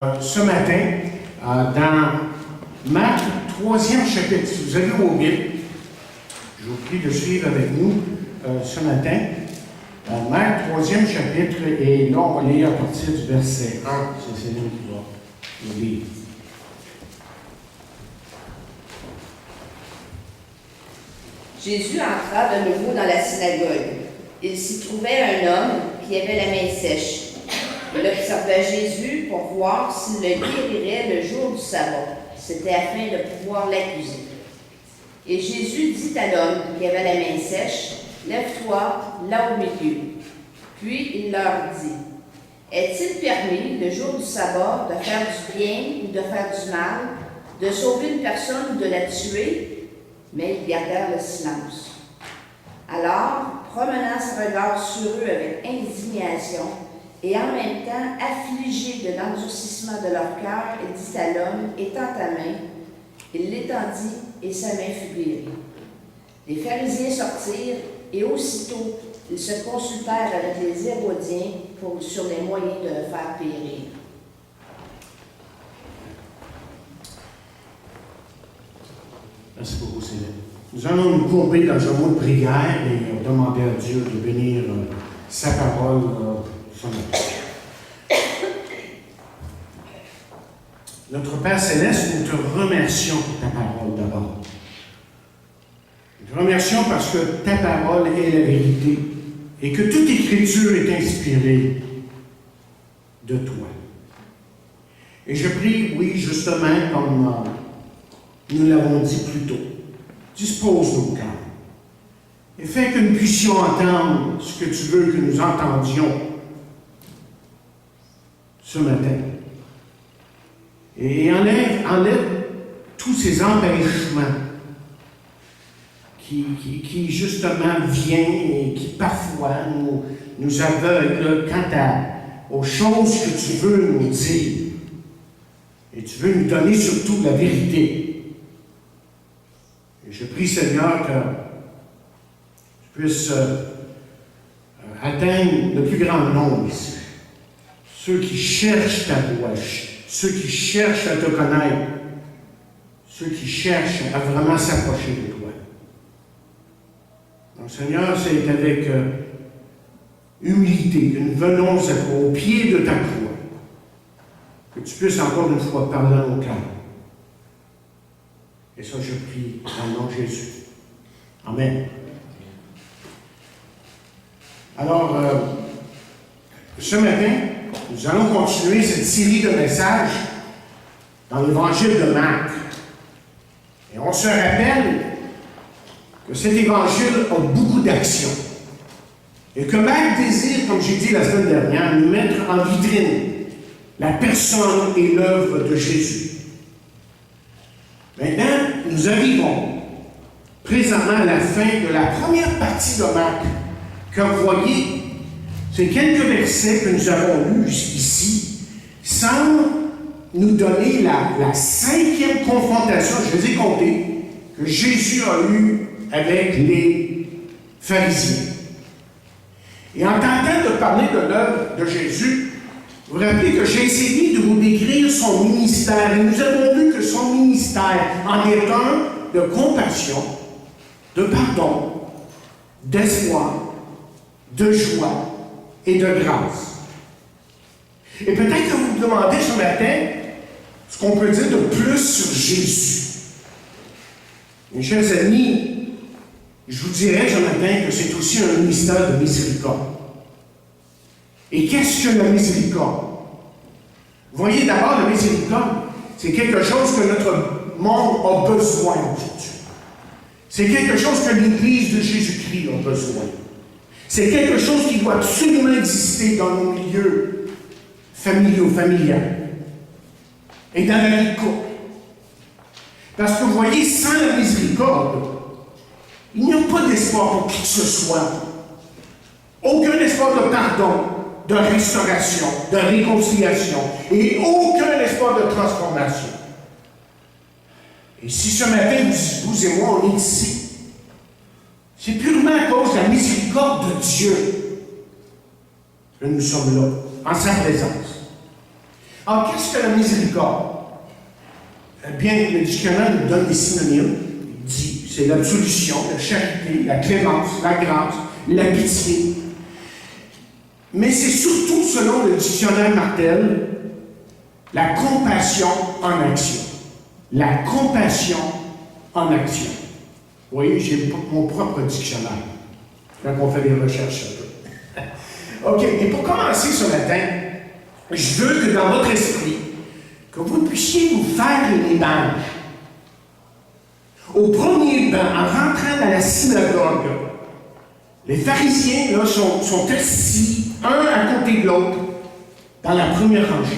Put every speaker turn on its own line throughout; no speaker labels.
Ce matin, dans Marc, 3e chapitre. Si vous avez vos Bibles, je vous prie de suivre avec nous ce matin. Marc, 3e chapitre, et là, on va lire à partir du verset 1. C'est Céline qui va nous lire.
Jésus entra de nouveau dans la synagogue. Il s'y trouvait un homme qui avait la main sèche. Il observa Jésus pour voir s'il le guérirait le jour du sabbat. C'était afin de pouvoir l'accuser. Et Jésus dit à l'homme qui avait la main sèche, « Lève-toi là au milieu. » Puis il leur dit, « Est-il permis, le jour du sabbat, de faire du bien ou de faire du mal, de sauver une personne ou de la tuer? » Mais ils gardèrent le silence. Alors, promenant son regard sur eux avec indignation, et en même temps, affligé de l'endurcissement de leur cœur, il dit à l'homme, « Étends ta main. » Il l'étendit, et sa main fut guérie. Les pharisiens sortirent, et aussitôt, ils se consultèrent avec les Hérodiens sur les moyens de le faire périr.
Merci beaucoup, Céline. Nous allons nous courber dans un mot de prière et demander à Dieu de bénir sa parole ce matin. Notre Père Céleste, nous te remercions pour ta parole d'abord. Nous te remercions parce que ta parole est la vérité et que toute écriture est inspirée de toi. Et je prie, oui, justement, comme nous l'avons dit plus tôt, dispose nos cœurs et fais que nous puissions entendre ce que tu veux que nous entendions ce matin. Et enlève tous ces empêchements qui justement viennent et qui parfois nous aveuglent quant aux choses que tu veux nous dire. Et tu veux nous donner surtout la vérité. Et je prie, Seigneur, que tu puisses atteindre le plus grand nombre ici. Ceux qui cherchent ta voix, ceux qui cherchent à te connaître, ceux qui cherchent à vraiment s'approcher de toi. Donc, Seigneur, c'est avec humilité que nous venons au pied de ta croix, que tu puisses encore une fois parler à nos cœurs. Et ça, je prie dans le nom de Jésus. Amen. Alors, ce matin, nous allons continuer cette série de messages dans l'Évangile de Marc. Et on se rappelle que cet Évangile a beaucoup d'actions. Et que Marc désire, comme j'ai dit la semaine dernière, nous mettre en vitrine la personne et l'œuvre de Jésus. Maintenant, nous arrivons présentement à la fin de la première partie de Marc. Comme vous voyez, ces quelques versets que nous avons lus ici semblent nous donner la 5e confrontation, je les ai comptés, que Jésus a eue avec les pharisiens. Et en tentant de parler de l'œuvre de Jésus, vous vous rappelez que j'ai essayé de vous décrire son ministère. Et nous avons vu que son ministère en est un de compassion, de pardon, d'espoir, de joie et de grâce. Et peut-être que vous vous demandez ce matin ce qu'on peut dire de plus sur Jésus. Mes chers amis, je vous dirais ce matin que c'est aussi un ministère de miséricorde. Et qu'est-ce que la miséricorde? Voyez d'abord, la miséricorde, c'est quelque chose que notre monde a besoin aujourd'hui. C'est quelque chose que l'Église de Jésus-Christ a besoin. C'est quelque chose qui doit absolument exister dans nos milieux familiaux, familiales. Et dans la vie de couple. Parce que vous voyez, sans la miséricorde, il n'y a pas d'espoir pour qui que ce soit. Aucun espoir de pardon, de restauration, de réconciliation, et aucun espoir de transformation. Et si ce matin, vous et moi, on est ici, c'est purement à cause de la miséricorde de Dieu que nous sommes là, en sa présence. Alors, qu'est-ce que la miséricorde? Bien, le dictionnaire nous donne des synonymes. Il dit, c'est l'absolution, la charité, la clémence, la grâce, la pitié. Mais c'est surtout, selon le dictionnaire Martel, la compassion en action. La compassion en action. Vous voyez, j'ai mon propre dictionnaire quand on fait des recherches un peu. OK, et pour commencer ce matin, je veux que dans votre esprit, que vous puissiez vous faire une image. Au premier banc, en rentrant dans la synagogue, les pharisiens là, sont assis, un à côté de l'autre, dans la première rangée.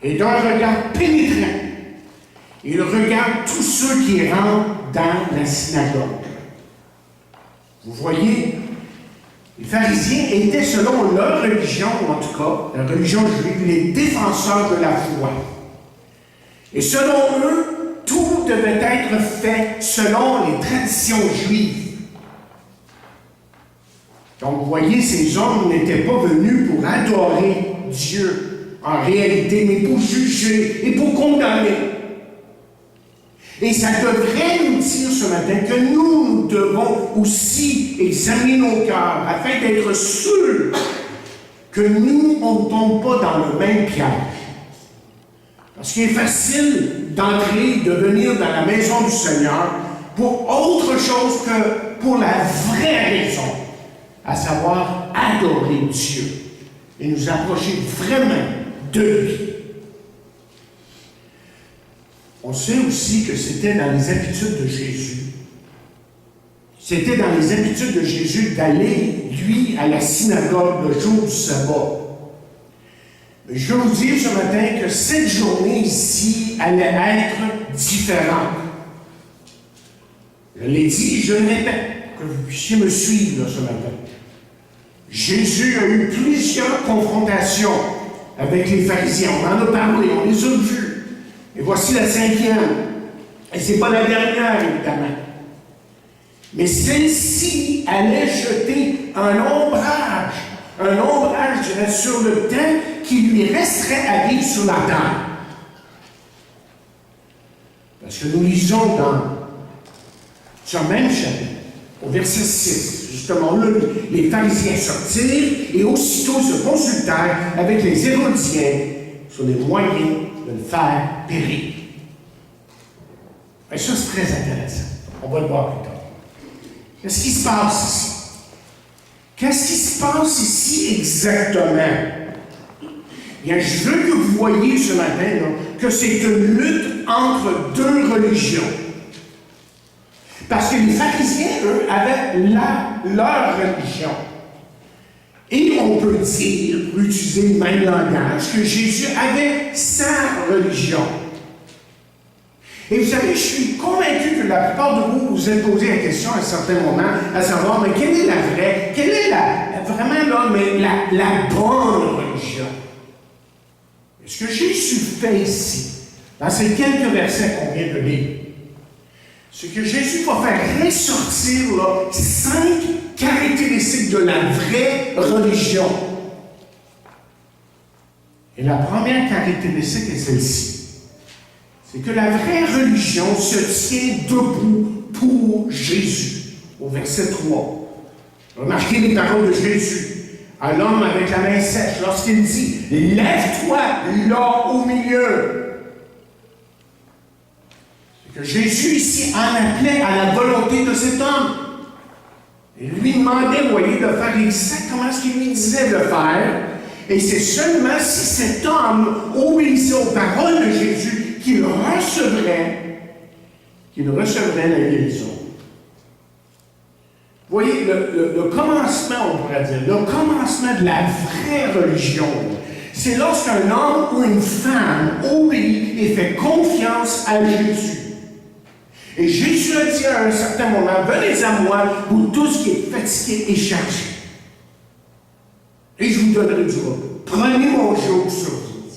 Et d'un regard pénétrant, ils regardent tous ceux qui rentrent dans la synagogue. Vous voyez, les pharisiens étaient, selon leur religion, ou en tout cas, la religion juive, les défenseurs de la foi. Et selon eux, tout devait être fait selon les traditions juives. Donc, vous voyez, ces hommes n'étaient pas venus pour adorer Dieu, en réalité, mais pour juger et pour condamner. Et ça devrait nous dire ce matin que nous devons aussi examiner nos cœurs afin d'être sûrs que nous, on ne tombe pas dans le même piège. Parce qu'il est facile d'entrer, de venir dans la maison du Seigneur pour autre chose que pour la vraie raison, à savoir adorer Dieu et nous approcher vraiment de lui. On sait aussi que c'était dans les habitudes de Jésus. C'était dans les habitudes de Jésus d'aller, lui, à la synagogue le jour du sabbat. Mais je veux vous dire ce matin que cette journée ici allait être différente. Je l'ai dit, je le répète, que vous puissiez me suivre là, ce matin. Jésus a eu plusieurs confrontations avec les pharisiens. On en a parlé, on les a vus. Et voici la 5e. Et ce n'est pas la dernière, évidemment. Mais celle-ci allait jeter un ombrage, je dirais, sur le temps qui lui resterait à vivre sur la terre. Parce que nous lisons dans ce même chapitre, au verset 6, justement, là, les pharisiens sortirent et aussitôt se consultèrent avec les Hérodiens sur les moyens de le faire périr. Et ça, c'est très intéressant. On va le voir plus tard. Qu'est-ce qui se passe ici? Qu'est-ce qui se passe ici exactement? Bien, je veux que vous voyez ce matin là, que c'est une lutte entre deux religions. Parce que les pharisiens, eux, avaient leur religion. Et on peut dire, pour utiliser le même langage, que Jésus avait sa religion. Et vous savez, je suis convaincu que la plupart de vous vous êtes posé la question à un certain moment, à savoir, mais quelle est la vraie, quelle est vraiment là, mais la bonne religion? Et ce que Jésus fait ici, dans ces quelques versets qu'on vient de lire, c'est que Jésus va faire ressortir là, 5 caractéristiques de la vraie religion. Et la première caractéristique est celle-ci. C'est que la vraie religion se tient debout pour Jésus. Au verset 3. Remarquez les paroles de Jésus à l'homme avec la main sèche lorsqu'il dit « Lève-toi là au milieu ». Que Jésus ici en appelait à la volonté de cet homme. Il lui demandait, vous voyez, de faire exactement ce qu'il lui disait de faire. Et c'est seulement si cet homme obéissait aux paroles de Jésus qu'il recevrait la guérison. Vous voyez, le commencement, on pourrait dire, le commencement de la vraie religion, c'est lorsqu'un homme ou une femme obéit et fait confiance à Jésus. Et Jésus a dit à un certain moment, « Venez à moi, vous tous qui êtes fatigués et chargés, et je vous donnerai du repos. Prenez mon joug sur vous,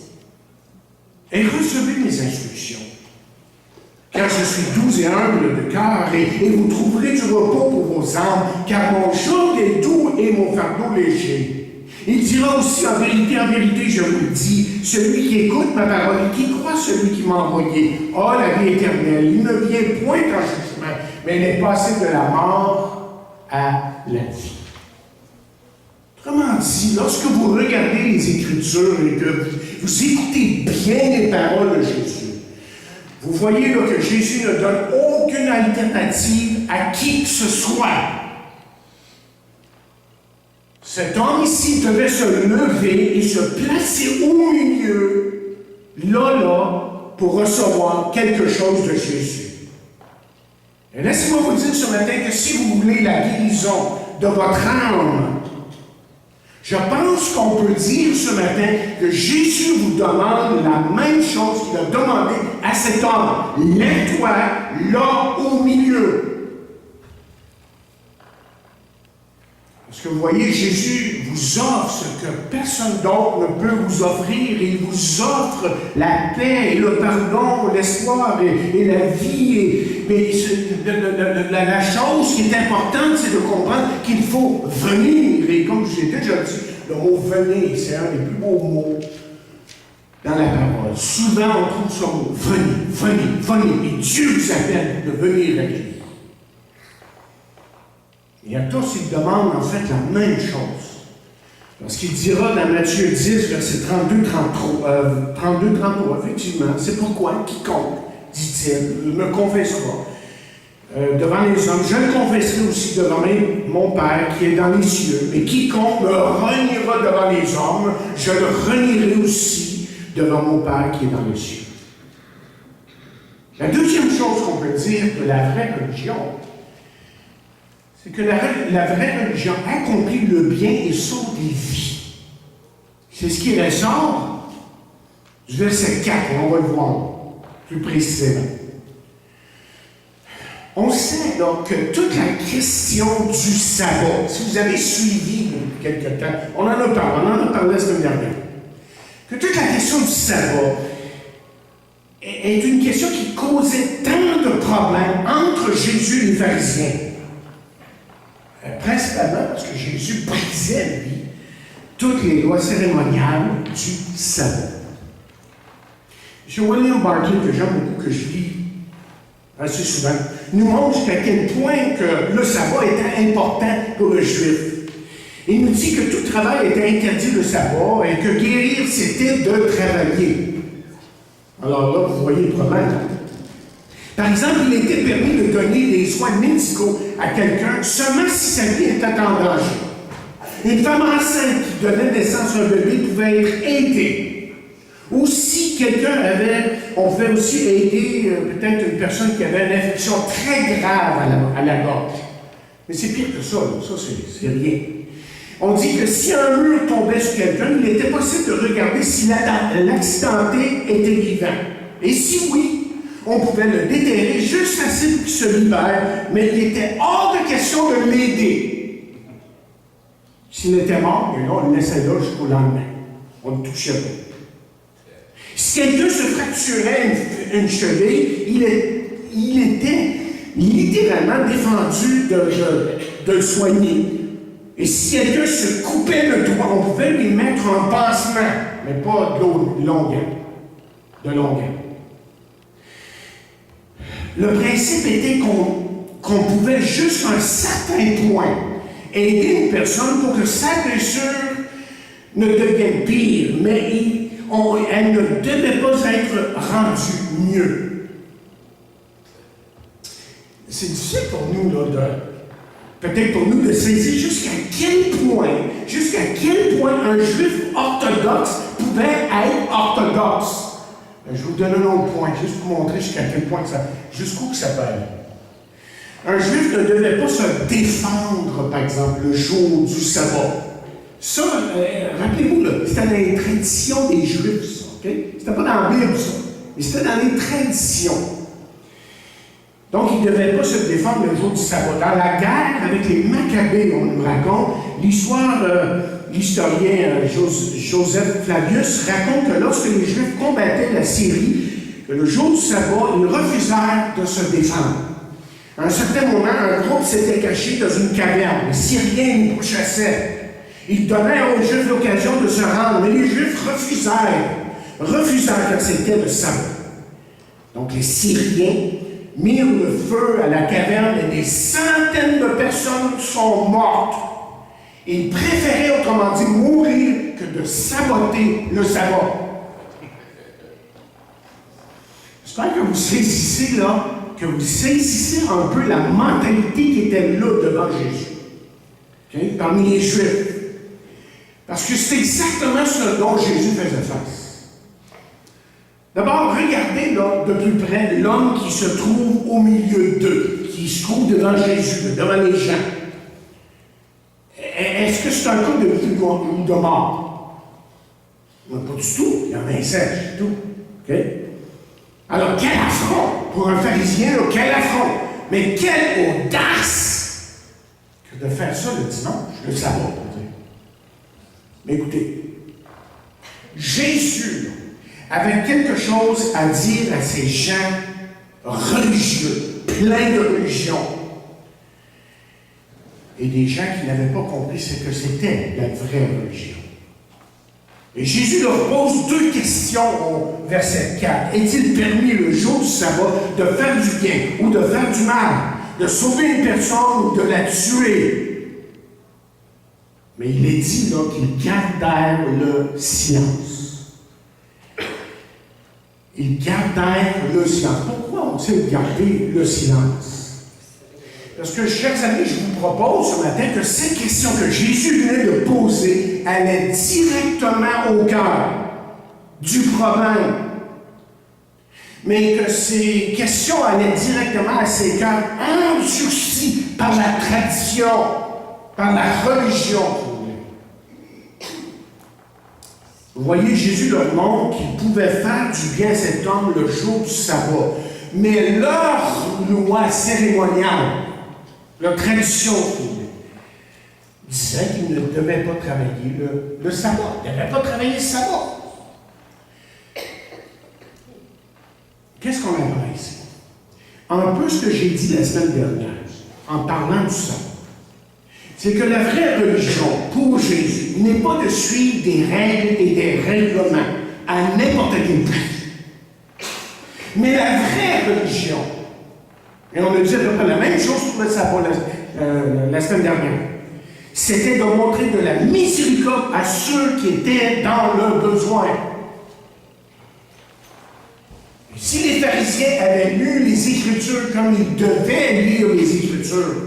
et recevez mes instructions. Car je suis doux et humble de cœur, et vous trouverez du repos pour vos âmes, car mon joug est doux et mon fardeau léger. Il dira aussi, en vérité, je vous le dis, celui qui écoute ma parole et qui croit celui qui m'a envoyé a la vie éternelle. Il ne vient point en jugement, mais il est passé de la mort à la vie. Autrement dit, lorsque vous regardez les Écritures et que vous écoutez bien les paroles de Jésus, vous voyez là, que Jésus ne donne aucune alternative à qui que ce soit. Cet homme ici devait se lever et se placer au milieu, là, pour recevoir quelque chose de Jésus. Et laissez-moi vous dire ce matin que si vous voulez la guérison de votre âme, je pense qu'on peut dire ce matin que Jésus vous demande la même chose qu'il a demandé à cet homme. Lève-toi là au milieu. Parce que vous voyez, Jésus vous offre ce que personne d'autre ne peut vous offrir. Il vous offre la paix et le pardon, l'espoir et la vie. Mais la chose qui est importante, c'est de comprendre qu'il faut venir. Et comme je l'ai déjà dit, le mot « venir », c'est un des plus beaux mots dans la parole. Souvent, on trouve ce mot « venir ». Et Dieu vous appelle de venir à lui. Et à tous, il demande en fait la même chose. Parce qu'il dira dans Matthieu 10, verset 32-33, effectivement, c'est pourquoi quiconque, dit-il, me confessera devant les hommes, je le confesserai aussi devant mon Père qui est dans les cieux. Mais quiconque me reniera devant les hommes, je le renierai aussi devant mon Père qui est dans les cieux. La deuxième chose qu'on peut dire de la vraie religion, c'est que la vraie religion accomplit le bien et sauve des vies. C'est ce qui ressort du verset 4, on va le voir plus précisément. On sait donc que toute la question du sabbat, si vous avez suivi depuis quelque temps, on en a parlé la semaine dernière, que toute la question du sabbat est une question qui causait tant de problèmes entre Jésus et les pharisiens. Principalement parce que Jésus brisait, lui, toutes les lois cérémoniales du sabbat. M. William Barclay, que j'aime beaucoup, que je lis assez souvent, nous montre jusqu'à quel point que le sabbat était important pour le juif. Il nous dit que tout travail était interdit le sabbat et que guérir, c'était de travailler. Alors là, vous voyez le problème. Par exemple, il était permis de donner des soins médicaux à quelqu'un seulement si sa vie était en danger. Une femme enceinte qui donnait naissance à un bébé pouvait être aidée. Ou si quelqu'un on pouvait aussi aider peut-être une personne qui avait une infection très grave à la gorge. Mais c'est pire que ça, là. Ça c'est rien. On dit que si un mur tombait sur quelqu'un, il était possible de regarder si l'accidenté était vivant. Et si oui, on pouvait le déterrer juste assez pour qu'il se libère, mais il était hors de question de l'aider. S'il était mort, bien là, on le laissait là jusqu'au lendemain. On ne le touchait pas. Si quelqu'un se fracturait une cheville, il était littéralement défendu de le soigner. Et si quelqu'un se coupait le doigt, on pouvait lui mettre un pansement, mais pas de longueur. Le principe était qu'on pouvait jusqu'à un certain point aider une personne pour que sa blessure ne devienne pire, mais elle ne devait pas être rendue mieux. C'est difficile pour nous, peut-être pour nous, de saisir jusqu'à quel point un juif orthodoxe pouvait être orthodoxe. Je vous donne un autre point, juste pour montrer jusqu'à quel point jusqu'où ça peut aller. Un juif ne devait pas se défendre, par exemple, le jour du sabbat. Ça, rappelez-vous, c'était dans les traditions des Juifs, ça, OK? C'était pas dans la Bible, ça, mais c'était dans les traditions. Donc, il ne devait pas se défendre le jour du sabbat. Dans la guerre avec les Maccabées, on nous raconte, l'historien Joseph Flavius raconte que lorsque les Juifs combattaient la Syrie, que le jour du sabbat, ils refusèrent de se défendre. À un certain moment, un groupe s'était caché dans une caverne. Les Syriens nous pourchassaient. Ils donnèrent aux Juifs l'occasion de se rendre, mais les Juifs refusèrent d'accepter le sabbat. Donc les Syriens mirent le feu à la caverne et des centaines de personnes sont mortes. Ils préféraient, autrement dit, mourir que de saboter le sabbat. J'espère que vous saisissez un peu la mentalité qui était là devant Jésus, okay? Parmi les Juifs. Parce que c'est exactement ce dont Jésus faisait face. D'abord, regardez là, de plus près l'homme qui se trouve au milieu d'eux, qui se trouve devant Jésus, devant les gens. Est-ce que c'est un cas de vie ou de mort? Non, pas du tout. Il y a main sèche, c'est tout. Okay? Alors, quel affront pour un pharisien, là, quel affront! Mais quelle audace que de faire ça le dimanche, le sabbat, on peut dire. Mais écoutez, Jésus avait quelque chose à dire à ces gens religieux, pleins de religion, et des gens qui n'avaient pas compris ce que c'était la vraie religion. Et Jésus leur pose deux questions au verset 4. Est-il permis le jour du sabbat de faire du bien ou de faire du mal, de sauver une personne ou de la tuer? Mais il est dit là qu'ils gardèrent le silence. Ils gardèrent le silence. Pourquoi on sait garder le silence? Parce que, chers amis, je vous propose ce matin que cette question que Jésus venait de poser allait directement au cœur du problème. Mais que ces questions allaient directement à ces cœurs endurcis par la tradition, par la religion. Vous voyez, Jésus leur montre qu'il pouvait faire du bien à cet homme le jour du sabbat. Mais leur loi cérémoniale, leur tradition disait qu'il ne devait pas travailler le sabbat. Il ne devait pas travailler le sabbat. Qu'est-ce qu'on apprend ici? Un peu ce que j'ai dit la semaine dernière, en parlant du sabbat. C'est que la vraie religion, pour Jésus, n'est pas de suivre des règles et des règlements à n'importe quel prix. Mais la vraie religion, et on a dit à peu près la même chose pour le sabbat la semaine dernière, c'était de montrer de la miséricorde à ceux qui étaient dans le besoin. Si les pharisiens avaient lu les Écritures comme ils devaient lire les Écritures,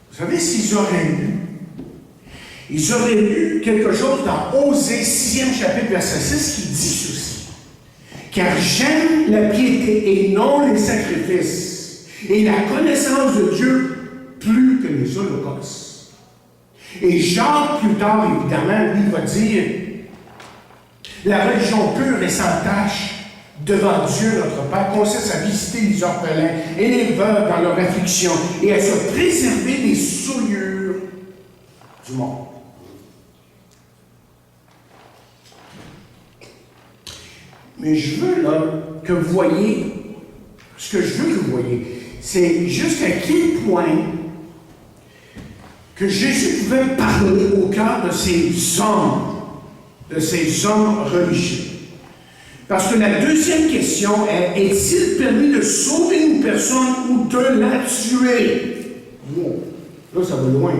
vous savez ce qu'ils auraient lu? Ils auraient lu quelque chose dans Osée 6e chapitre, verset 6, qui dit ceci. Car j'aime la piété et non les sacrifices, et la connaissance de Dieu plus que les holocaustes. Et Jacques, plus tard, évidemment, lui va dire, la religion pure et sans tache devant Dieu, notre Père, consiste à visiter les orphelins et les veuves dans leur affliction et à se préserver des souillures du monde. Mais je veux là que vous voyez, ce que je veux que vous voyez, c'est jusqu'à quel point que Jésus pouvait parler au cœur de ces hommes religieux. Parce que la deuxième question est, est-il permis de sauver une personne ou de la tuer? Bon, là, ça va loin.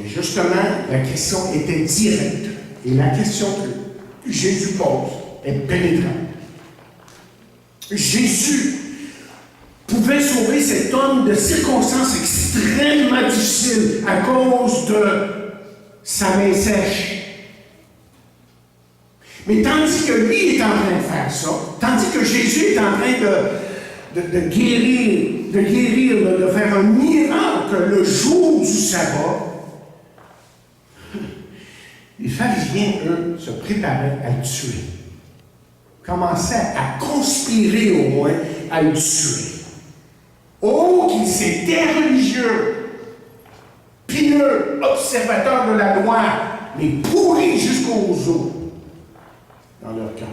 Et justement, la question était directe. Et la question que Jésus pose est pénétrante. Jésus pouvait sauver cet homme de circonstances extrêmement difficiles à cause de sa main sèche. Mais tandis que lui est en train de faire ça, tandis que Jésus est en train de guérir, de faire un miracle le jour du sabbat, les pharisiens, eux, se préparaient à le tuer. Commençaient à conspirer au moins à le tuer. Oh, qu'ils étaient religieux, pieux, observateurs de la loi, mais pourris jusqu'aux os dans leur cœur.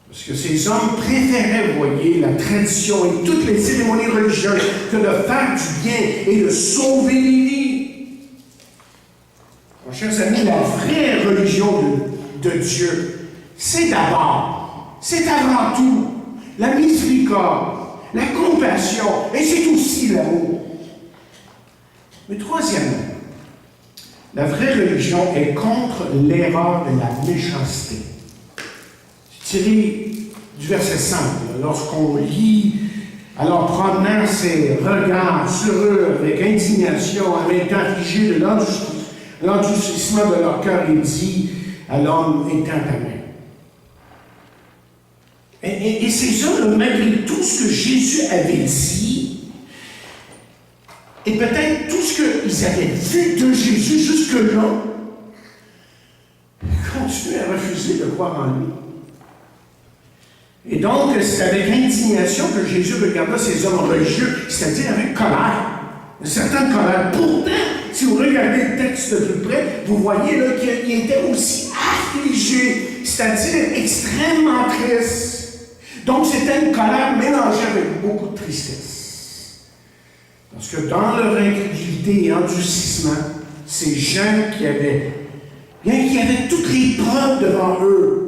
Parce que ces hommes préféraient, vous voyez, la tradition et toutes les cérémonies religieuses que de faire du bien et de sauver les vies. Mes chers amis, la vraie religion de Dieu, c'est d'abord, c'est avant tout la miséricorde, la compassion, et c'est aussi l'amour. Mais troisièmement, la vraie religion est contre l'erreur de la méchanceté. C'est tiré du verset 5, lorsqu'on lit, alors promenant ses regards sur eux avec indignation, en étant affligés de l'endurcissement de leur cœur, il dit à l'homme, étends ta main. Et ces hommes, malgré tout ce que Jésus avait dit, et peut-être tout ce qu'ils avaient vu de Jésus jusque-là, ils continuaient à refuser de croire en lui. Et donc, c'est avec indignation que Jésus regarda ces hommes religieux, c'est-à-dire avec colère, une certaine colère. Pourtant, si vous regardez le texte de plus près, vous voyez là, qu'il était aussi affligé, c'est-à-dire extrêmement triste. Donc, c'était une colère mélangée avec beaucoup de tristesse. Parce que dans leur incrédulité et endurcissement, ces gens qui avaient toutes les preuves devant eux,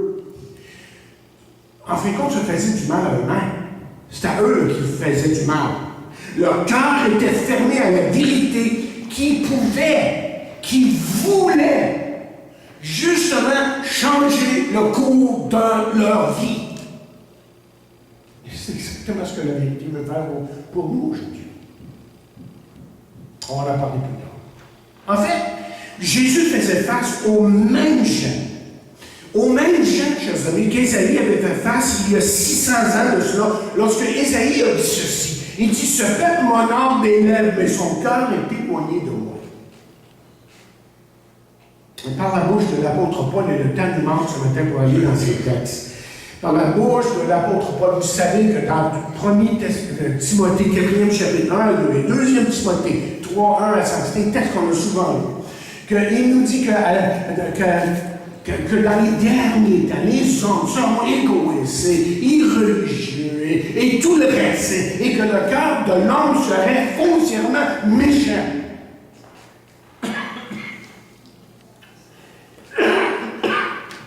en fin de compte, se faisaient du mal à eux-mêmes. C'était à eux qui faisaient du mal. Leur cœur était fermé à la vérité qui voulait justement changer le cours de leur vie. Et c'est exactement ce que la vérité veut faire pour nous aujourd'hui. On va en parler plus tard. En fait, Jésus faisait face aux mêmes gens. Aux mêmes gens, chers amis, qu'Ésaïe avait fait face il y a 600 ans de cela, lorsque Ésaïe a dit ceci. Il dit, ce peuple m'honore des lèvres, mais son cœur est éloigné de moi. Et par la bouche de l'apôtre Paul, et le temps nous manque ce matin pour aller dans ces textes. Par la bouche de l'apôtre Paul, vous savez que dans 1er Timothée, 4e chapitre 1 et 2e Timothée 3, 1 à 5, c'est un texte qu'on a souvent lu. Il nous dit que dans les derniers temps, les hommes seront égoïstes et irreligieux et tout le reste, et que le cœur de l'homme serait foncièrement méchant.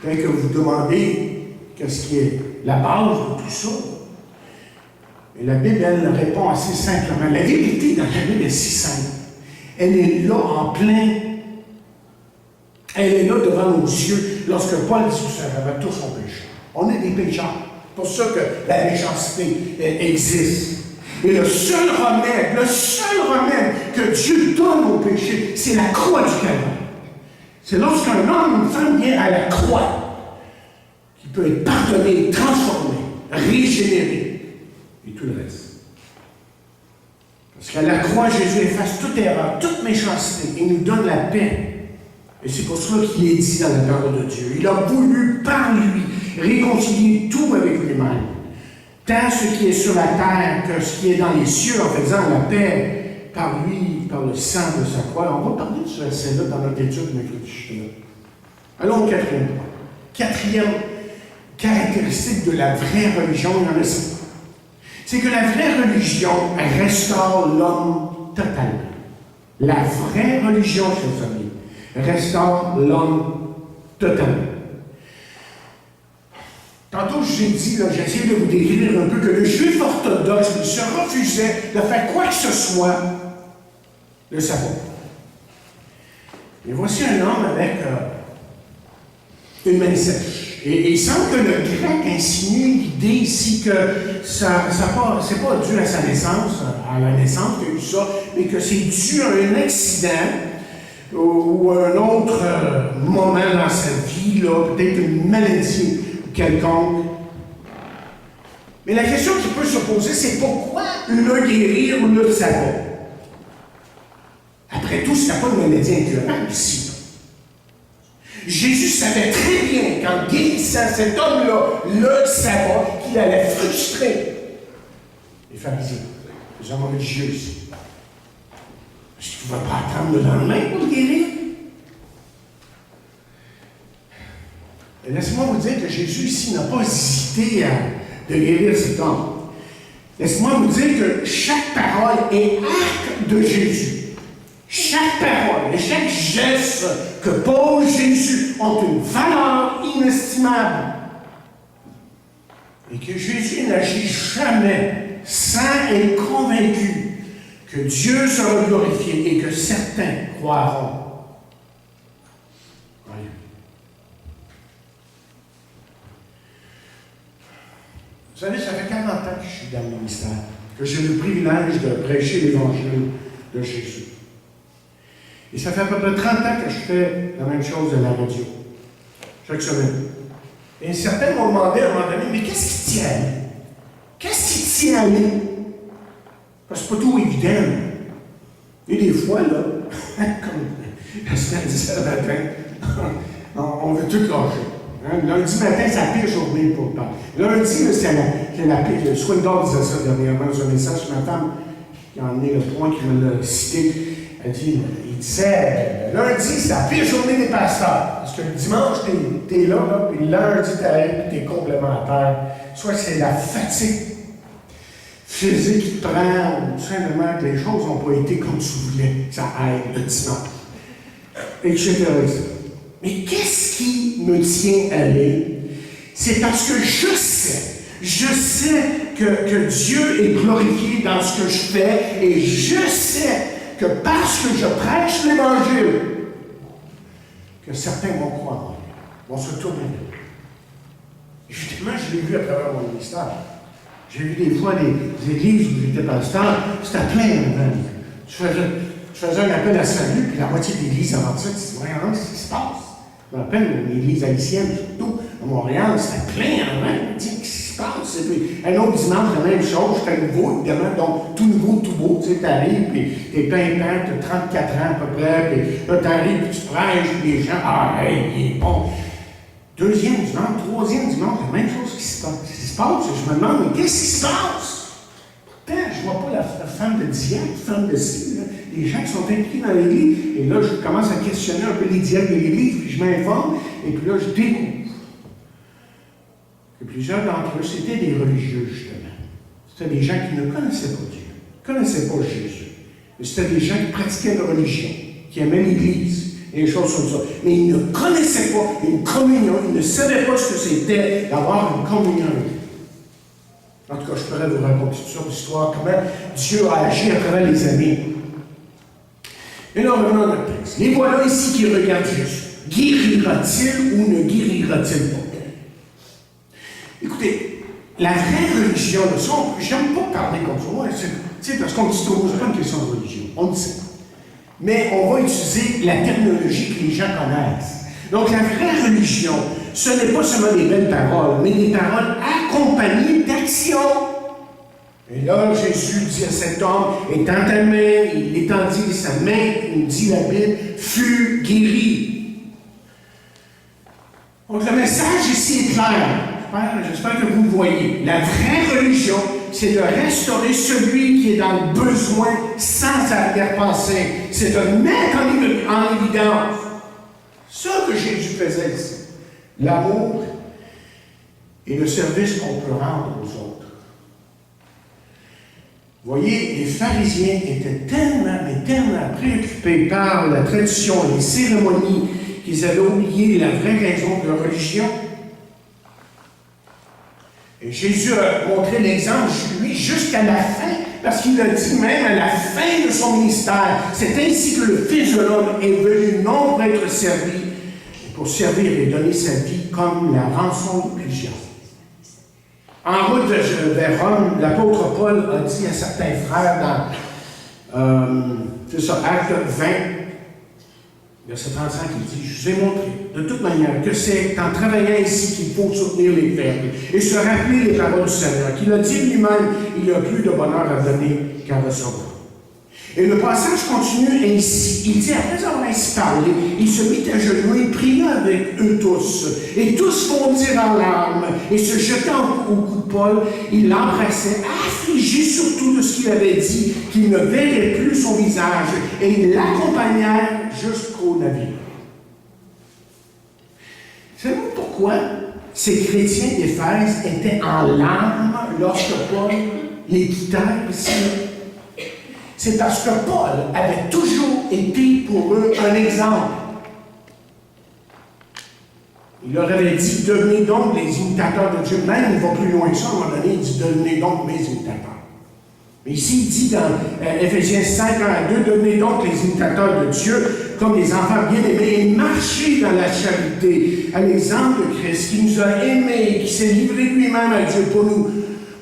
Peut-être que vous vous demandez qu'est-ce qui est la base de tout ça. Et la Bible, elle répond assez simplement. La vérité dans la Bible est si simple. Elle est là en plein. Elle est là devant nos yeux lorsque Paul dit que ça avait tout son péché. On est des pécheurs. C'est pour ça que la méchanceté existe. Et le seul remède que Dieu donne au péché, c'est la croix du Calvaire. C'est lorsqu'un homme ou une femme vient à la croix qu'il peut être pardonné, transformé, régénéré et tout le reste. Parce qu'à la croix, Jésus efface toute erreur, toute méchanceté et nous donne la paix. Et c'est pour cela qu'il est dit dans la parole de Dieu. Il a voulu, par lui, réconcilier tout avec lui-même. Tant ce qui est sur la terre que ce qui est dans les cieux, en faisant la paix par lui, par le sang de sa croix. On va parler de ce verset-là dans notre étude mercredi. Allons au quatrième point. Quatrième caractéristique de la vraie religion, il y en a cinq. C'est que la vraie religion restaure l'homme totalement. La vraie religion, chers amis, restaure l'homme totalement. Tantôt, je vous ai dit, j'ai essayé de vous décrire un peu que le juif orthodoxe se refusait de faire quoi que ce soit le sabbat. Et voici un homme avec une main sèche. Et il semble que le grec insinue l'idée ici que c'est pas dû à sa naissance, à la naissance qu'il y a eu ça, mais que c'est dû à un accident ou un autre moment dans sa vie, peut-être une maladie quelconque. Mais la question qui peut se poser, c'est pourquoi le guérir ou le sabbat? Après tout, ce n'est pas une maladie incurable ici. Jésus savait très bien qu'en guérissant cet homme-là, le sabbat, qu'il allait frustrer les pharisiens, les hommes religieux ici. Parce qu'il ne pouvait pas attendre le lendemain pour le guérir. Et laissez-moi vous dire que Jésus ici n'a pas hésité de guérir cet homme. Laissez-moi vous dire que chaque parole est acte de Jésus. Chaque parole et chaque geste que pose Jésus ont une valeur inestimable. Et que Jésus n'agit jamais sans être convaincu que Dieu sera glorifié et que certains croiront. Oui. Vous savez, ça fait 40 ans que je suis dans le ministère, que j'ai le privilège de prêcher l'Évangile de Jésus. Et ça fait à peu près 30 ans que je fais la même chose à la radio, chaque semaine. Et certains m'ont demandé à un moment donné, mais qu'est-ce qui tient? Qu'est-ce qui tient à lui? Parce que c'est pas tout évident. Et des fois, là, comme la semaine disait le matin, on veut tout lâcher. Hein? Lundi matin, c'est la pire journée pour parler. Lundi, c'est la pire. Swindoll disait ça dernièrement dans un message. Ma femme, qui a emmené le point, qui me l'a cité, elle dit, il disait, lundi, c'est la pire journée des pasteurs. Parce que le dimanche, t'es là, puis lundi, t'arrives, puis t'es complètement à terre. Soit c'est la fatigue physique qui te prend, ou tout simplement que les choses n'ont pas été comme tu voulais. Ça aide le dimanche. Etc. Mais qu'est-ce qui me tient à aller? C'est parce que je sais que Dieu est glorifié dans ce que je fais, et je sais que parce que je prêche l'Évangile, que certains vont croire, vont se tourner. Évidemment, je l'ai vu à travers mon ministère. J'ai vu des fois des églises où j'étais pasteur, c'était plein. Je faisais un appel à salut, puis la moitié de l'église avant ça, tu dis, voyons, qu'est-ce qui se passe? Je me rappelle, l'église haïtienne, surtout, à Montréal, c'était plein avant. Je me dis, qu'est-ce qui se passe? Et puis, un autre dimanche, la même chose, j'étais nouveau, évidemment, donc tout nouveau, tout beau, tu sais, t'arrives, puis t'es pimpant, t'as 34 ans à peu près, puis là, t'arrives, puis tu prêches, puis les gens, ah, hey, il est bon. Deuxième dimanche, troisième dimanche, la même chose qui se passe. Je me demande, mais qu'est-ce qui se passe? Pourtant, je ne vois pas la femme de diacre, la femme de ci, les gens qui sont impliqués dans l'Église. Et là, je commence à questionner un peu les diacres de l'Église, puis je m'informe, et puis là, je découvre que plusieurs d'entre eux, c'était des religieux, justement. C'était des gens qui ne connaissaient pas Dieu, ne connaissaient pas Jésus. Mais c'était des gens qui pratiquaient la religion, qui aimaient l'Église. Et des choses comme ça. Mais ils ne connaissaient pas une communion, ils ne savaient pas ce que c'était d'avoir une communion avec Dieu. En tout cas, je pourrais vous raconter toute sorte d'histoires, comment Dieu a agi à travers les années. Et là, revenons à notre texte. Les voilà ici qui regardent Jésus. Guérira-t-il ou ne guérira-t-il pas? Écoutez, la vraie religion, j'aime pas parler comme ça, parce qu'on dit toujours, c'est pas une question de religion, on le sait. Mais on va utiliser la terminologie que les gens connaissent. Donc, la vraie religion, ce n'est pas seulement des belles paroles, mais des paroles accompagnées d'action. Et là, Jésus dit à cet homme, étends ta main, il étendit sa main, il dit la Bible, fut guéri. Donc, le message ici est clair. J'espère que vous le voyez. La vraie religion, c'est de restaurer celui qui est dans le besoin sans arrière-pensée. C'est de mettre en évidence ce que Jésus faisait ici. L'amour et le service qu'on peut rendre aux autres. Vous voyez, les pharisiens étaient tellement préoccupés par la tradition et les cérémonies qu'ils avaient oublié la vraie raison de leur religion. Et Jésus a montré l'exemple chez lui jusqu'à la fin, parce qu'il a dit même à la fin de son ministère, c'est ainsi que le Fils de l'homme est venu non pour être servi, mais pour servir et donner sa vie comme la rançon de plusieurs. En route vers Rome, l'apôtre Paul a dit à certains frères dans Acte 20, verset 35, il dit, je vous ai montré de toute manière que c'est en travaillant ici qu'il faut soutenir les faibles et se rappeler les paroles du Seigneur, qu'il a dit lui-même, il y a plus de bonheur à donner qu'à recevoir. Et le passage continue ainsi. Il dit, après avoir ainsi parlé, il se mit à genoux et pria avec eux tous. Et tous fondirent en larmes. Et se jetant au cou de Paul, il l'embrassait, affligé surtout de ce qu'il avait dit, qu'il ne verrait plus son visage. Et ils l'accompagnèrent jusqu'au navire. Savez-vous pourquoi ces chrétiens d'Éphèse étaient en larmes lorsque Paul les quittait ici? C'est parce que Paul avait toujours été pour eux un exemple. Il leur avait dit, devenez donc les imitateurs de Dieu. Même, il va plus loin que ça, à un moment donné, il dit, devenez donc mes imitateurs. Mais ici, il dit dans Éphésiens 5, 1 à 2, devenez donc les imitateurs de Dieu comme les enfants bien-aimés et marchez dans la charité, à l'exemple de Christ qui nous a aimés et qui s'est livré lui-même à Dieu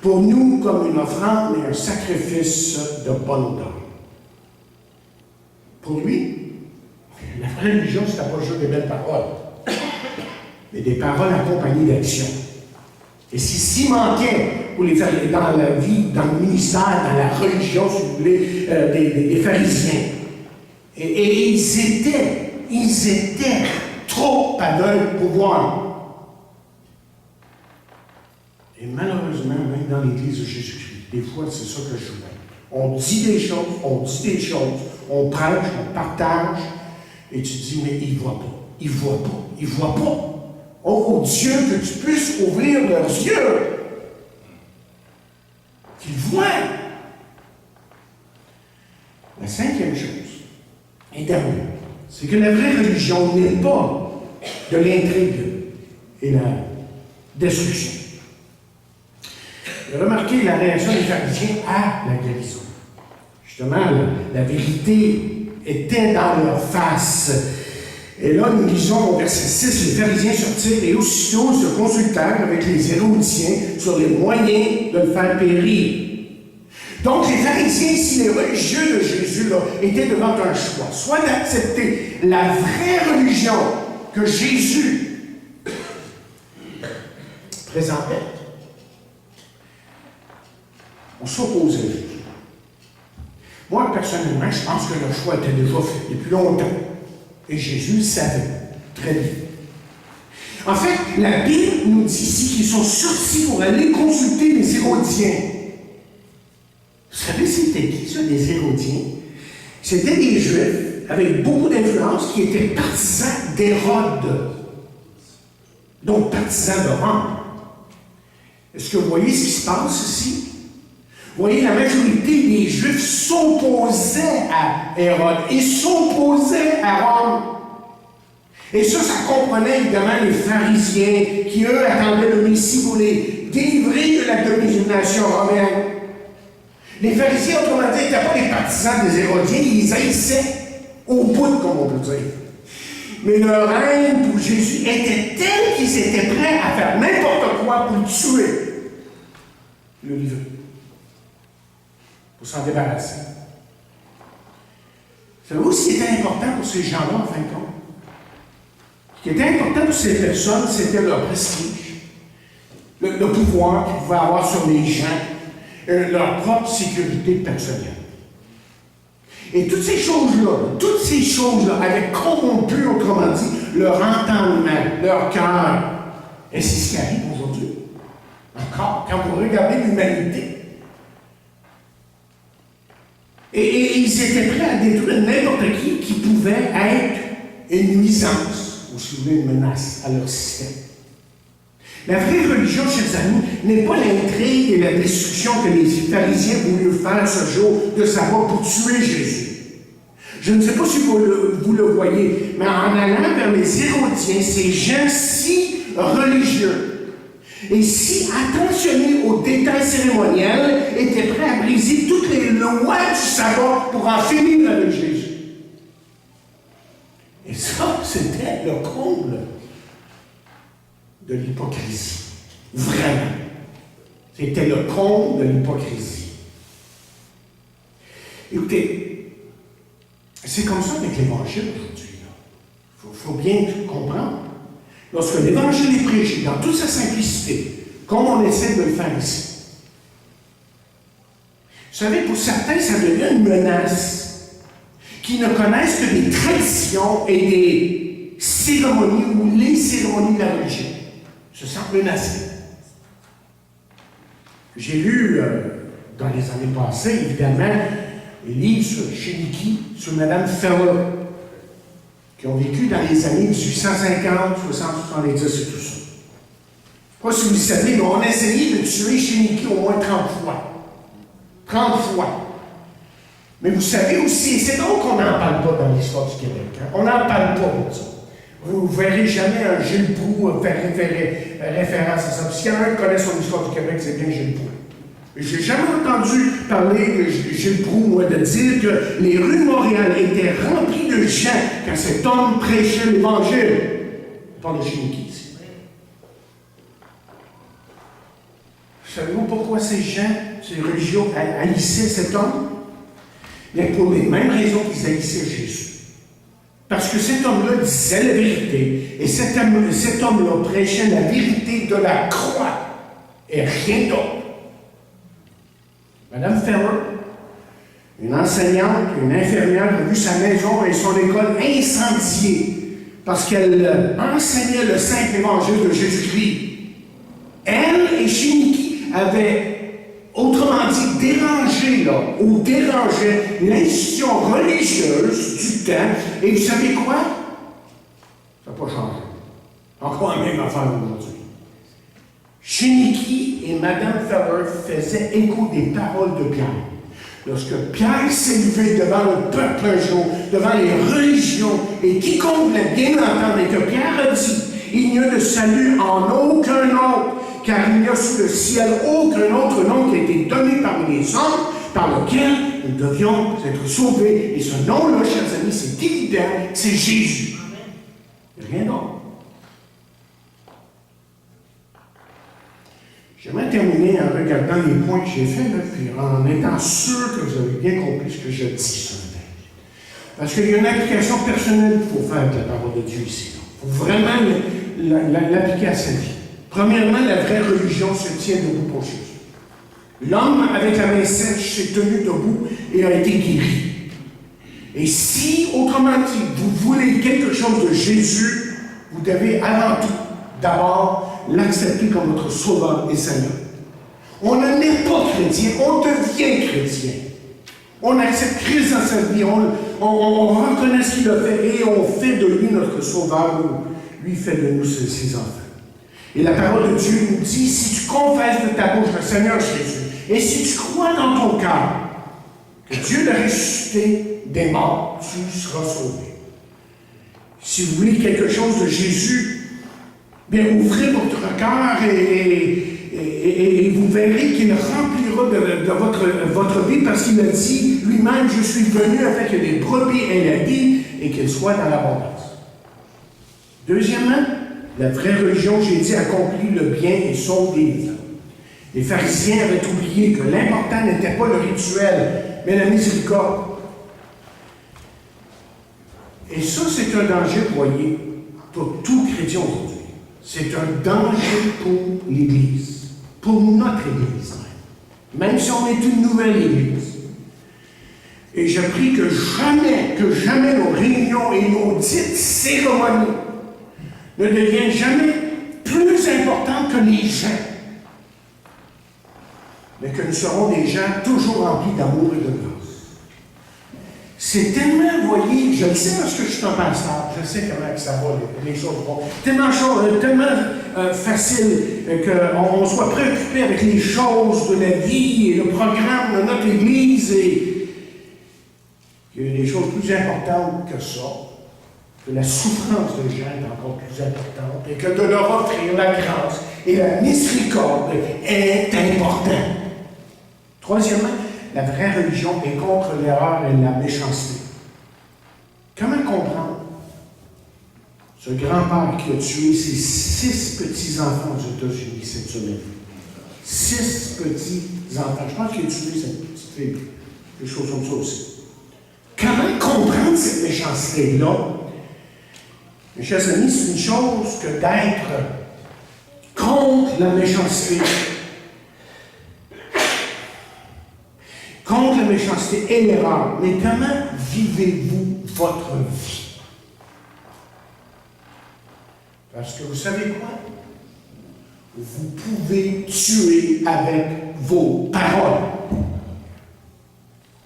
pour nous comme une offrande et un sacrifice de bonne odeur. Pour lui, la vraie religion, c'était pas juste des belles paroles, mais des paroles accompagnées d'action. Et s'il manquait pour les faire dans la vie, dans le ministère, dans la religion, si vous voulez, des pharisiens. Et ils étaient trop aveugles pour voir. Et malheureusement, même dans l'Église de Jésus-Christ, des fois, c'est ça que je vois. On dit des choses, on prêche, on partage, et tu te dis, mais ils ne voient pas. Oh Dieu, que tu puisses ouvrir leurs yeux, qu'ils voient. La cinquième chose, et dernière, c'est que la vraie religion n'est pas de l'intrigue et la destruction. Remarquez la réaction des pharisiens à la guérison. Justement, la vérité était dans leur face. Et là, nous lisons au verset 6, les pharisiens sortirent et aussitôt se consultèrent avec les hérodiens sur les moyens de le faire périr. Donc, les pharisiens ici, les religieux de Jésus, là, étaient devant un choix. Soit d'accepter la vraie religion que Jésus présentait, on s'opposait à Jésus. Moi, personnellement, je pense que le choix était déjà fait depuis longtemps. Et Jésus le savait très bien. En fait, la Bible nous dit ici qu'ils sont sortis pour aller consulter les Hérodiens. Vous savez, c'était qui ça, les Hérodiens? C'était des Juifs avec beaucoup d'influence qui étaient partisans d'Hérode. Donc, partisans de Rome. Est-ce que vous voyez ce qui se passe ici? Vous voyez, la majorité des Juifs s'opposaient à Hérode et s'opposaient à Rome. Et ça comprenait évidemment les pharisiens qui, eux, attendaient le Messie pour les délivrer de la domination romaine. Les pharisiens, autrement dit, n'étaient pas les partisans des Hérodiens, ils les haïssaient au bout, comme on peut dire. Mais leur haine pour Jésus était telle qu'ils étaient prêts à faire n'importe quoi pour le tuer, le livrer, pour s'en débarrasser. Savez-vous ce qui était important pour ces gens-là, en fin de compte? Ce qui était important pour ces personnes, c'était leur prestige, le pouvoir qu'ils pouvaient avoir sur les gens, leur propre sécurité personnelle. Et toutes ces choses-là avaient corrompu, autrement dit, leur entendement, leur cœur. Et c'est ce qui arrive aujourd'hui. Encore, quand vous regardez l'humanité. Et ils étaient prêts à détruire n'importe qui pouvait être une nuisance, ou si vous voulez, une menace à leur système. La vraie religion, chers amis, n'est pas l'intrigue et la destruction que les pharisiens voulaient faire ce jour de savoir pour tuer Jésus. Je ne sais pas si vous le voyez, mais en allant vers les Hérodiens, ces gens si religieux et si attentionnés aux détails cérémoniels étaient prêts à briser toutes les lois du sabbat pour en finir avec Jésus. Et ça, c'était le comble de l'hypocrisie. Vraiment. C'était le comble de l'hypocrisie. Écoutez, c'est comme ça avec l'Évangile aujourd'hui. Il faut bien comprendre. Lorsque l'Évangile est prêché dans toute sa simplicité, comme on essaie de le faire ici, vous savez, pour certains, ça devient une menace qui ne connaissent que des traditions et des cérémonies ou les cérémonies de la religion. Se sentent menacés. J'ai lu, dans les années passées, évidemment, les livres chez Niki sur Mme Feller, qui ont vécu dans les années 1850, 60, 70 et tout ça. Je ne sais pas si vous le savez, mais on a essayé de tuer Chiniki au moins 30 fois. 30 fois. Mais vous savez aussi, et c'est donc qu'on n'en parle pas dans l'histoire du Québec. Hein? On n'en parle pas de ça. Vous ne verrez jamais un Gilles Proulx faire référence à ça. Puis s'il y en a un qui connaît son histoire du Québec, c'est bien Gilles Proulx. Je n'ai jamais entendu parler de Gilles Proulx, moi, de dire que les rues de Montréal étaient remplies de gens quand cet homme prêchait l'Évangile. On parle de Chiniki ici. Savez-vous pourquoi ces gens, ces religieux, haïssaient cet homme? Bien, pour les mêmes raisons qu'ils haïssaient Jésus. Parce que cet homme-là disait la vérité, et cet homme-là prêchait la vérité de la croix, et rien d'autre. Madame Ferrer, une enseignante, une infirmière, a vu sa maison et son école incendiée parce qu'elle enseignait le simple évangile de Jésus-Christ. Elle et Chiniki avaient, autrement dit, dérangeait l'institution religieuse du temps. Et vous savez quoi? Ça n'a pas changé. Encore la même affaire aujourd'hui. Chiniki et Mme Ferrer faisaient écho des paroles de Pierre. Lorsque Pierre s'est levé devant le peuple un jour, devant les religions, et quiconque voulait bien entendre, et que Pierre a dit, il n'y a de salut en aucun autre, car il n'y a sous le ciel aucun autre nom qui a été donné parmi les hommes, par lequel nous devions être sauvés. Et ce nom-là, chers amis, c'est évident, c'est Jésus. Rien d'autre. J'aimerais terminer en regardant les points que j'ai faits, puis en étant sûr que vous avez bien compris ce que je dis ce matin. Parce qu'il y a une application personnelle qu'il faut faire de la parole de Dieu ici. Il faut vraiment l'appliquer à sa vie. Premièrement, la vraie religion se tient debout pour Jésus. L'homme avec la main sèche s'est tenu debout et a été guéri. Et si, autrement dit, vous voulez quelque chose de Jésus, vous devez avant tout, d'abord, l'accepter comme votre sauveur et Seigneur. On ne naît pas chrétien, on devient chrétien. On accepte Christ dans sa vie, on reconnaît ce qu'il a fait et on fait de lui notre sauveur, ou lui fait de nous ses enfants. Et la parole de Dieu nous dit, si tu confesses de ta bouche le Seigneur Jésus, et si tu crois dans ton cœur que Dieu l'a ressuscité des morts, tu seras sauvé. Si vous voulez quelque chose de Jésus, bien, ouvrez votre cœur et vous verrez qu'il remplira de votre vie parce qu'il a dit lui-même, je suis venu afin que les brebis aient la vie et qu'elles soient dans l'abondance. Deuxièmement, la vraie religion, j'ai dit, accomplit le bien et sauve des vies. Les pharisiens avaient oublié que l'important n'était pas le rituel, mais la miséricorde. Et ça, c'est un danger, vous voyez, pour tout chrétien aujourd'hui. C'est un danger pour l'Église, pour notre Église même si on est une nouvelle Église. Et je prie que jamais nos réunions et nos dites cérémonies ne deviennent jamais plus importantes que les gens, mais que nous serons des gens toujours remplis d'amour et de grâce. C'est tellement, vous voyez, je le sais parce que je suis un pasteur, je sais comment ça va, les choses vont. Tellement facile qu'on soit préoccupé avec les choses de la vie et le programme de notre Église et qu'il y a des choses plus importantes que ça, que la souffrance de gens est encore plus importante et que de leur offrir la grâce et la miséricorde est important. Troisièmement, la vraie religion est contre l'erreur et la méchanceté. Comment comprendre ce grand-père qui a tué ses 6 petits-enfants aux États-Unis cette semaine? 6 petits-enfants. Je pense qu'il a tué cette petite fille. Des choses comme ça aussi. Comment comprendre cette méchanceté-là? Mes chers amis, c'est une chose que d'être contre la méchanceté. Contre la méchanceté et l'erreur. Mais comment vivez-vous votre vie? Parce que vous savez quoi? Vous pouvez tuer avec vos paroles.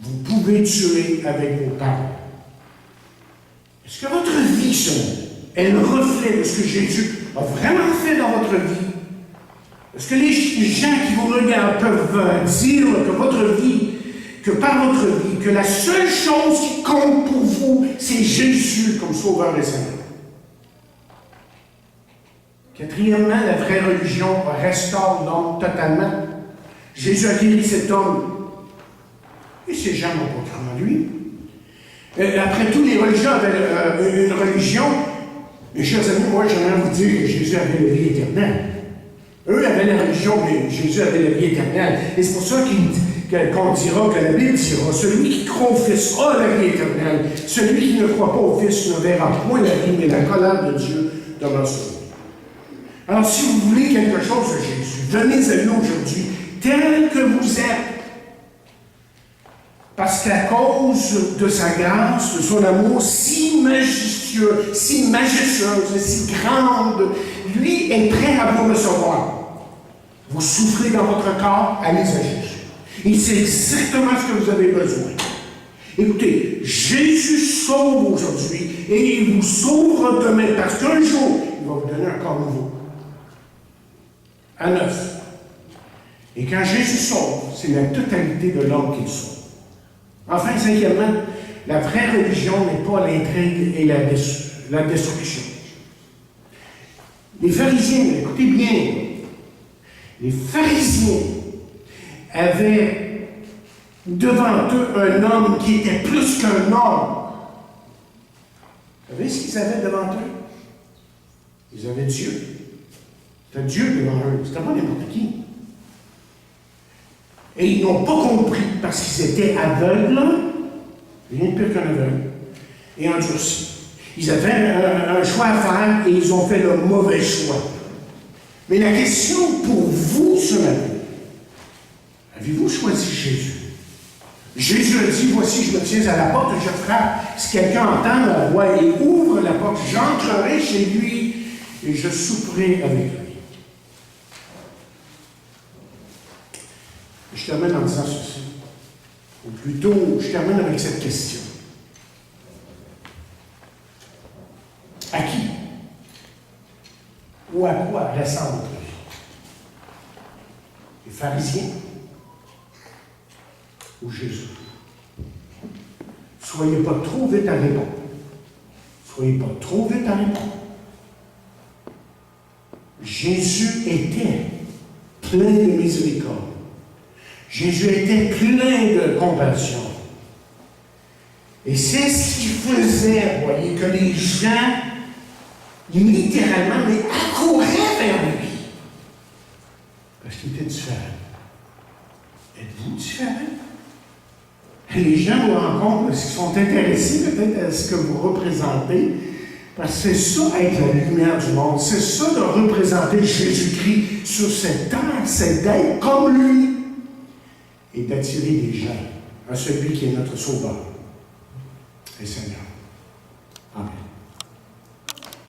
Vous pouvez tuer avec vos paroles. Est-ce que votre vie vie semaine est le reflet de ce que Jésus a vraiment fait dans votre vie? Est-ce que les gens qui vous regardent peuvent dire que votre vie, que par votre vie, que la seule chose qui compte pour vous, c'est Jésus comme Sauveur et Seigneur? Quatrièmement, la vraie religion restaure l'homme totalement. Jésus a guéri cet homme. Et ces gens n'ont pas cru en lui. Après tout, les religieux avaient une religion. Mes chers amis, moi, j'aimerais vous dire que Jésus avait la vie éternelle. Eux avaient la religion, mais Jésus avait la vie éternelle. Et c'est pour ça qu'on dira, que la Bible dira, celui qui croit au Fils a la vie éternelle. Celui qui ne croit pas au Fils ne verra point la vie, mais la colère de Dieu demeure sur lui. Alors, si vous voulez quelque chose de Jésus, venez à lui aujourd'hui, tel que vous êtes. Parce qu'à cause de sa grâce, de son amour si majestueux, si majestueuse, si grande, lui est prêt à vous recevoir. Vous souffrez dans votre corps, allez à Jésus. Il sait exactement ce que vous avez besoin. Écoutez, Jésus sauve aujourd'hui et il vous sauvera demain parce qu'un jour, il va vous donner un corps nouveau. À neuf. Et quand Jésus sauve, c'est la totalité de l'homme qu'il sauve. Enfin, cinquièmement, la vraie religion n'est pas l'intrigue et la destruction. Les pharisiens, écoutez bien, les pharisiens avaient devant eux un homme qui était plus qu'un homme. Vous savez ce qu'ils avaient devant eux? Ils avaient Dieu. C'était Dieu devant eux. C'était pas n'importe qui. Et ils n'ont pas compris parce qu'ils étaient aveugles, rien de pire qu'un aveugle, et endurcis. Ils avaient un choix à faire et ils ont fait le mauvais choix. Mais la question pour vous ce matin, avez-vous choisi Jésus? Jésus a dit, voici, je me tiens à la porte et je frappe. Si quelqu'un entend ma voix et ouvre la porte, j'entrerai chez lui et je souperai avec lui. Je termine en disant ceci. Ou plutôt, je termine avec cette question. À qui ou à quoi ressemble votre vie? Les pharisiens ou Jésus? Soyez pas trop vite à répondre. Soyez pas trop vite à répondre. Jésus était plein de miséricorde. Jésus était plein de compassion. Et c'est ce qui faisait, vous voyez, que les gens, littéralement, mais accouraient vers lui. Parce qu'il était différent. Êtes-vous différent? Les gens vous rencontrent parce qu'ils sont intéressés peut-être à ce que vous représentez. Parce que c'est ça être la lumière du monde. C'est ça de représenter Jésus-Christ sur cette terre. C'est d'être comme lui. Et d'attirer des gens à celui qui est notre Sauveur et Seigneur.